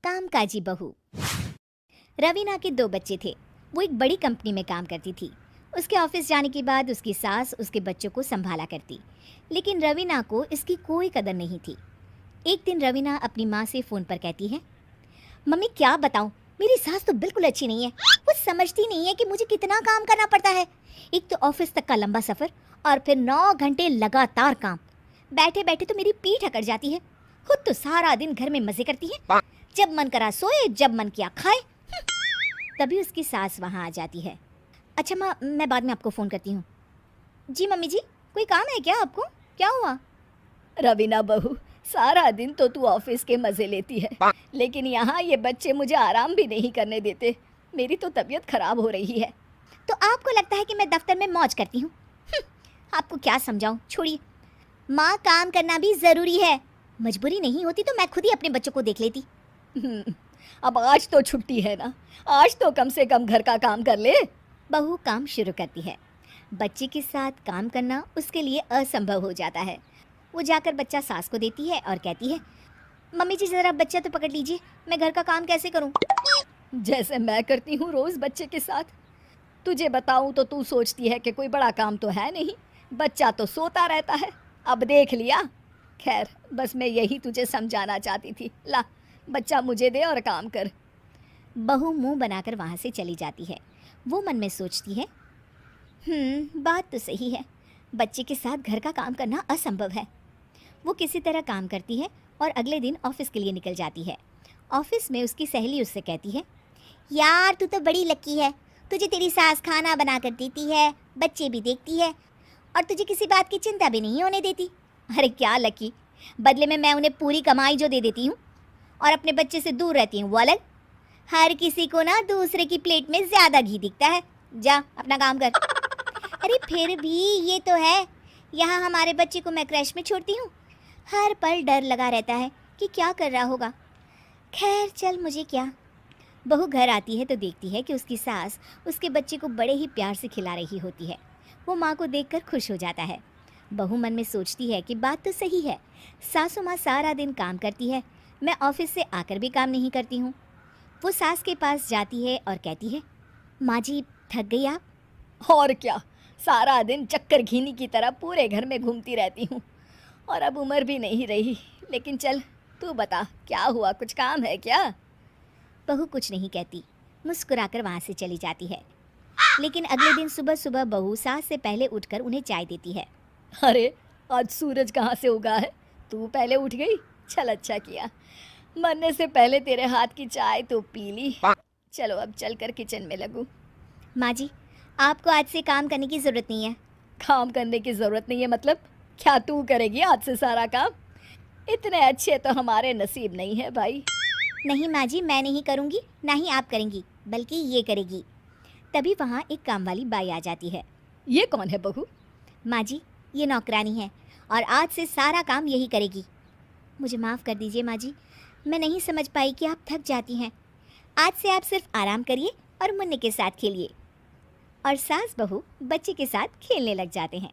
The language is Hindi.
कामकाजी बहू। रवीना के दो बच्चे थे। वो एक बड़ी कंपनी में काम करती थी। उसके ऑफिस जाने के बाद उसकी सास उसके बच्चों को संभाला करती, लेकिन रवीना को इसकी कोई कदर नहीं थी। एक दिन रवीना अपनी माँ से फ़ोन पर कहती है, मम्मी क्या बताऊँ, मेरी सास तो बिल्कुल अच्छी नहीं है। वो समझती नहीं है कि मुझे कितना काम करना पड़ता है। एक तो ऑफिस तक का लंबा सफ़र और फिर 9 घंटे लगातार काम। बैठे बैठे तो मेरी पीठ अकड़ जाती है। खुद तो सारा दिन घर में मज़े करती है, जब मन करा सोए, जब मन किया खाए। तभी उसकी सास वहाँ आ जाती है। अच्छा माँ, मैं बाद में आपको फ़ोन करती हूँ। जी मम्मी जी, कोई काम है क्या आपको? क्या हुआ? रवीना बहू, सारा दिन तो तू ऑफिस के मज़े लेती है, लेकिन यहाँ ये बच्चे मुझे आराम भी नहीं करने देते। मेरी तो तबीयत खराब हो रही है। तो आपको लगता है कि मैं दफ्तर में मौज करती हूँ? आपको क्या समझाऊँ, छोड़िए। माँ, काम करना भी ज़रूरी है। मजबूरी नहीं होती तो मैं खुद ही अपने बच्चों को देख लेती। अब आज तो छुट्टी है ना, आज तो कम से कम घर का काम कर ले। बहू काम शुरू करती है। बच्चे के साथ काम करना उसके लिए असंभव हो जाता है। वो जाकर बच्चा सास को देती है और कहती है, मम्मी जी ज़रा बच्चा तो पकड़ लीजिए, मैं घर का काम कैसे करूँ? जैसे मैं करती हूँ रोज़ बच्चे के साथ। तुझे बताऊँ तो तू सोचती है कि कोई बड़ा काम तो है नहीं, बच्चा तो सोता रहता है। अब देख लिया। खैर, बस मैं यही तुझे समझाना चाहती थी। ला, बच्चा मुझे दे और काम कर। बहू मुंह बनाकर वहाँ से चली जाती है। वो मन में सोचती है, बात तो सही है, बच्चे के साथ घर का काम करना असंभव है। वो किसी तरह काम करती है और अगले दिन ऑफिस के लिए निकल जाती है। ऑफिस में उसकी सहेली उससे कहती है, यार तू तो बड़ी लकी है, तुझे तेरी सास खाना बना कर देती है, बच्चे भी देखती है और तुझे किसी बात की चिंता भी नहीं होने देती। अरे क्या लकी, बदले में मैं उन्हें पूरी कमाई जो दे देती हूँ और अपने बच्चे से दूर रहती हूँ वो अलग। हर किसी को ना दूसरे की प्लेट में ज़्यादा घी दिखता है। जा अपना काम कर। अरे फिर भी ये तो है, यहाँ हमारे बच्चे को मैं क्रैश में छोड़ती हूँ, हर पल डर लगा रहता है कि क्या कर रहा होगा। खैर चल, मुझे क्या। बहू घर आती है तो देखती है कि उसकी सास उसके बच्चे को बड़े ही प्यार से खिला रही होती है। वो माँ को देखकर खुश हो जाता है। बहू मन में सोचती है कि बात तो सही है, सासू माँ सारा दिन काम करती है, मैं ऑफिस से आकर भी काम नहीं करती हूँ। वो सास के पास जाती है और कहती है, माँ जी थक गई आप? और क्या, सारा दिन चक्कर घीनी की तरह पूरे घर में घूमती रहती हूँ और अब उम्र भी नहीं रही। लेकिन चल तू बता, क्या हुआ, कुछ काम है क्या? बहू कुछ नहीं कहती, मुस्कुराकर वहाँ से चली जाती है। लेकिन अगले दिन सुबह सुबह बहू सास से पहले उठकर उन्हें चाय देती है। अरे आज सूरज कहाँ से उगा है, तू पहले उठ गई। चल अच्छा किया, मरने से पहले तेरे हाथ की चाय तो पी ली। चलो अब चलकर किचन में लगूं। माँ जी, आपको आज से काम करने की ज़रूरत नहीं है। काम करने की ज़रूरत नहीं है मतलब? क्या तू करेगी आज से सारा काम? इतने अच्छे तो हमारे नसीब नहीं है भाई। नहीं माँ जी, मैं नहीं करूँगी, ना ही आप करेंगी, बल्कि ये करेगी। तभी वहाँ एक काम वाली बाई आ जाती है। ये कौन है बहू? माँ जी, ये नौकरानी है और आज से सारा काम यही करेगी। मुझे माफ़ कर दीजिए माँ जी, मैं नहीं समझ पाई कि आप थक जाती हैं। आज से आप सिर्फ आराम करिए और मुन्ने के साथ खेलिए। और सास बहू बच्चे के साथ खेलने लग जाते हैं।